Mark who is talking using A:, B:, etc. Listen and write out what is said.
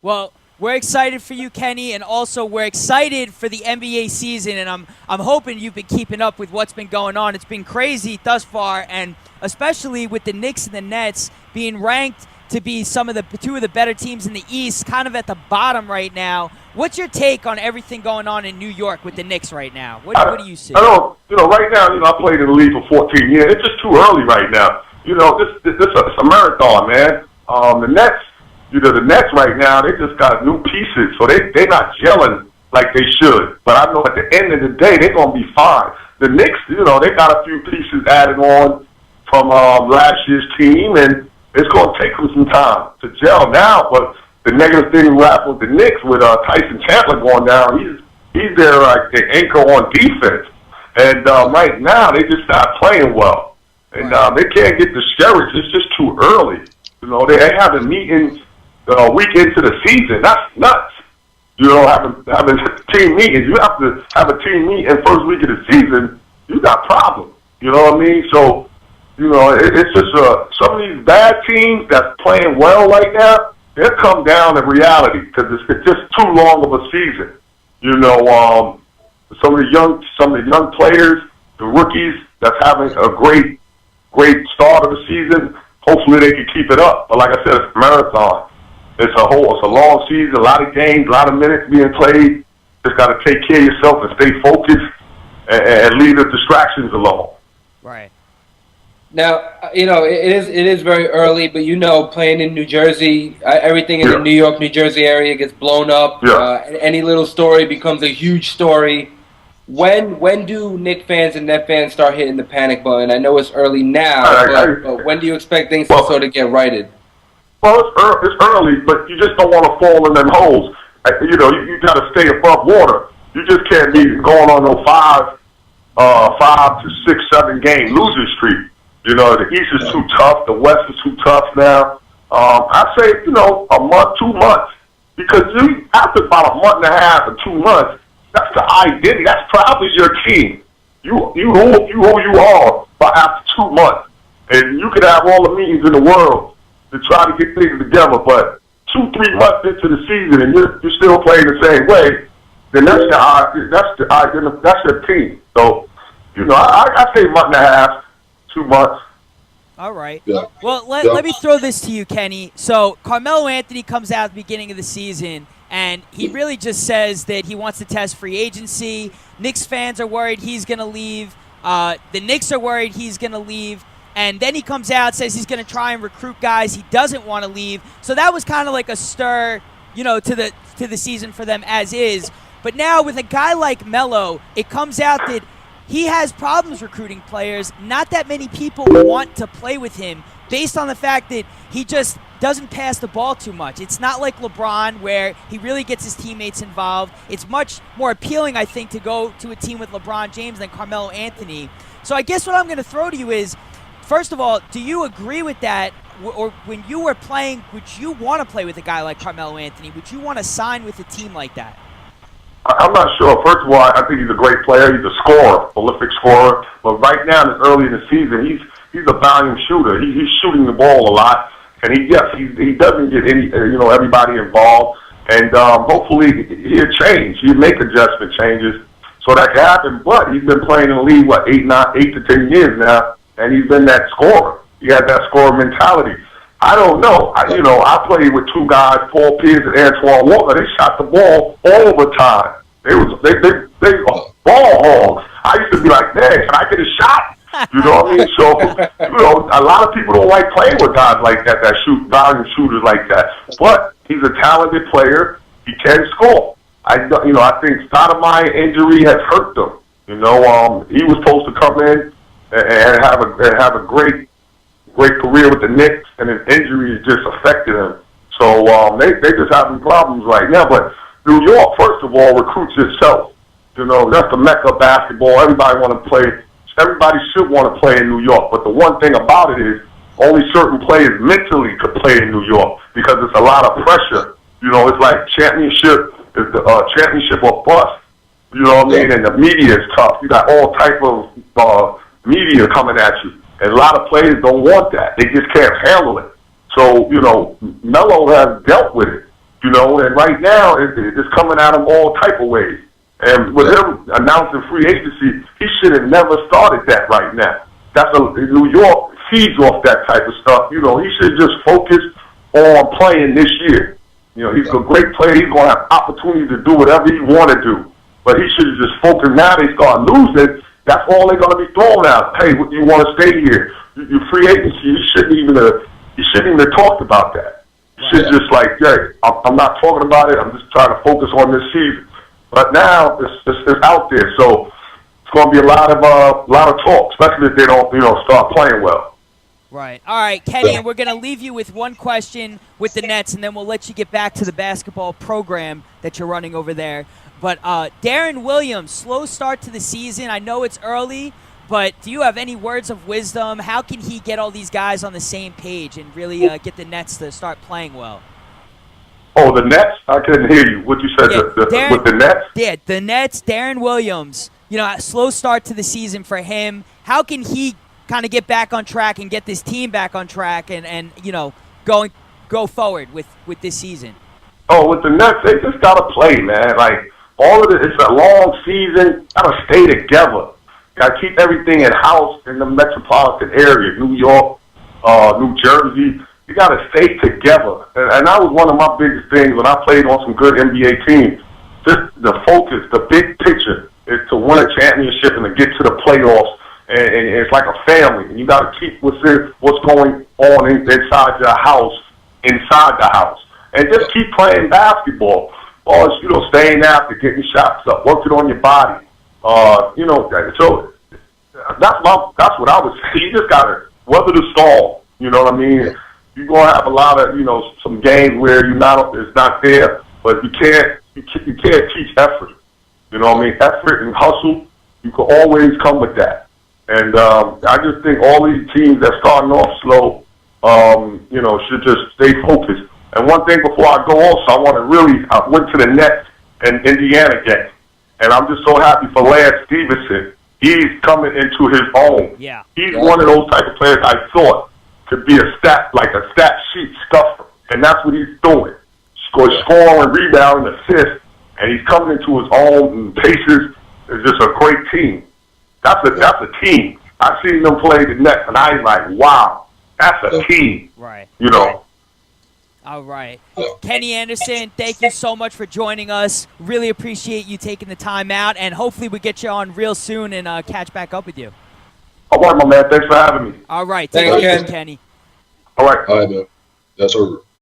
A: Well, we're excited for you, Kenny, and also we're excited for the NBA season. And I'm hoping you've been keeping up with what's been going on. It's been crazy thus far, and especially with the Knicks and the Nets being ranked to be two of the better teams in the East, kind of at the bottom right now. What's your take on everything going on in New York with the Knicks right now? What do you see?
B: I don't, right now, I played in the league for 14 years. It's just too early right now. This is a marathon, man. The Nets. The Nets right now, they just got new pieces, so they're not gelling like they should. But I know at the end of the day, they're going to be fine. The Knicks, they got a few pieces added on from last year's team, and it's going to take them some time to gel now. But the negative thing we have with the Knicks, with Tyson Chandler going down, he's their anchor on defense. And right now, they just not playing well. And they can't get discouraged. It's just too early. They haven't meetings a week into the season. That's nuts. Having team meetings. You have to have a team meeting first week of the season. You got problems. You know what I mean? So, it's just some of these bad teams that's playing well right now, they'll come down to reality because it's just too long of a season. Some of the young players, the rookies that's having a great start of the season, hopefully they can keep it up. But like I said, it's a marathon. It's a long season, a lot of games, a lot of minutes being played. Just got to take care of yourself and stay focused and leave the distractions alone.
A: Right.
C: Now, it is very early, but playing in New Jersey, everything in the New York, New Jersey area gets blown up.
B: Yeah.
C: Any little story becomes a huge story. When do Knicks fans and Net fans start hitting the panic button? I know it's early now, but when do you expect things to sort of get righted?
B: Well, it's early, but you just don't want to fall in them holes. You got to stay above water. You just can't be going on no 5 to 6, 7 game losing streak. The East is too tough. The West is too tough now. I say, a month, 2 months, because after about a month and a half or 2 months, that's the identity. That's probably your team. You who you are by after 2 months, and you could have all the meetings in the world to try to get things together, but 2-3 months into the season and you're still playing the same way, then that's your team. So, I say month and a half, 2 months.
A: All right.
B: Yeah.
A: Well, let me throw this to you, Kenny. So Carmelo Anthony comes out at the beginning of the season, and he really just says that he wants to test free agency. Knicks fans are worried he's going to leave. The Knicks are worried he's going to leave. And then he comes out, says he's going to try and recruit guys. He doesn't want to leave. So that was kind of like a stir, to the season for them as is. But now with a guy like Melo, it comes out that he has problems recruiting players. Not that many people want to play with him based on the fact that he just doesn't pass the ball too much. It's not like LeBron where he really gets his teammates involved. It's much more appealing, I think, to go to a team with LeBron James than Carmelo Anthony. So I guess what I'm going to throw to you is, first of all, do you agree with that? Or when you were playing, would you want to play with a guy like Carmelo Anthony? Would you want to sign with a team like that?
B: I'm not sure. First of all, I think he's a great player. He's a scorer, prolific scorer. But right now, it's early in the season. He's a volume shooter. He's shooting the ball a lot, and he doesn't get everybody involved. And hopefully he'll change. He'll make adjustment changes so that can happen. But he's been playing in the league 8 to 10 years now. And he's been that scorer. He had that scorer mentality. I don't know. I played with 2 guys, Paul Pierce and Antoine Walker. They shot the ball all the time. They ball hogs. I used to be like, man, can I get a shot? You know what I mean? So, a lot of people don't like playing with guys like that shoot volume shooters like that. But he's a talented player. He can score. I think Stoudemire injury has hurt them. He was supposed to come in and have a great career with the Knicks, and his injury has just affected him. So they just having problems right now. But New York, first of all, recruits itself. That's the mecca of basketball. Everybody should want to play in New York. But the one thing about it is only certain players mentally could play in New York because it's a lot of pressure. It's like championship or bust. You know what I mean? And the media is tough. You got all type of media coming at you. And a lot of players don't want that. They just can't handle it. So, Melo has dealt with it. you know. And right now, it's coming at him all type of ways. And with him announcing free agency, he should have never started that right now. New York feeds off that type of stuff. You know, he should just focus on playing this year. You know, he's a great player. He's going to have opportunity to do whatever he want to do. But he should have just focused. Now they start losing. That's all they're going to be throwing out. Hey, you want to stay here? You free agency. You shouldn't even have talked about that. You should just like, hey, I'm not talking about it. I'm just trying to focus on this season. But now it's out there, so it's going to be a lot of talk, especially if they don't, start playing well.
A: Right. All right, Kenny, and we're going to leave you with one question with the Nets, and then we'll let you get back to the basketball program that you're running over there. But Darren Williams, slow start to the season. I know it's early, but do you have any words of wisdom? How can he get all these guys on the same page and really get the Nets to start playing well?
B: Oh, the Nets? I couldn't hear you. What you said, with the Nets?
A: Yeah, the Nets, Darren Williams, slow start to the season for him. How can he kind of get back on track and get this team back on track and go forward with this season?
B: Oh, with the Nets, they just got to play, man. Like, all of it, it's a long season. Got to stay together. Got to keep everything in-house in the metropolitan area, New York, New Jersey. You got to stay together. And that was one of my biggest things when I played on some good NBA teams. Just the focus, the big picture is to win a championship and to get to the playoffs. And it's like a family. And you got to keep what's going on inside your house, inside the house. And just keep playing basketball. Or, staying after, getting shots up, working on your body. So that's what I would say. You just got to weather the storm. You know what I mean? You're gonna have a lot of, some games where it's not there, but you can't teach effort. You know what I mean? Effort and hustle, you can always come with that. And I just think all these teams that starting off slow, should just stay focused. And one thing before I go also, I went to the Nets and Indiana game, and I'm just so happy for Lance Stevenson. He's coming into his own.
A: Yeah.
B: He's one of those type of players I thought could be a stat sheet stuffer, and that's what he's doing. Scoring, rebounding, assist, and he's coming into his own. And Pacers is just a great team. That's a team. I've seen them play the Nets, and I was like, wow, that's a team.
A: Right.
B: All
A: right. Kenny Anderson, thank you so much for joining us. Really appreciate you taking the time out, and hopefully we get you on real soon and catch back up with you.
B: All right, my man. Thanks for having me.
A: All right. Thanks, Kenny.
B: All right.
D: All right, man. That's over.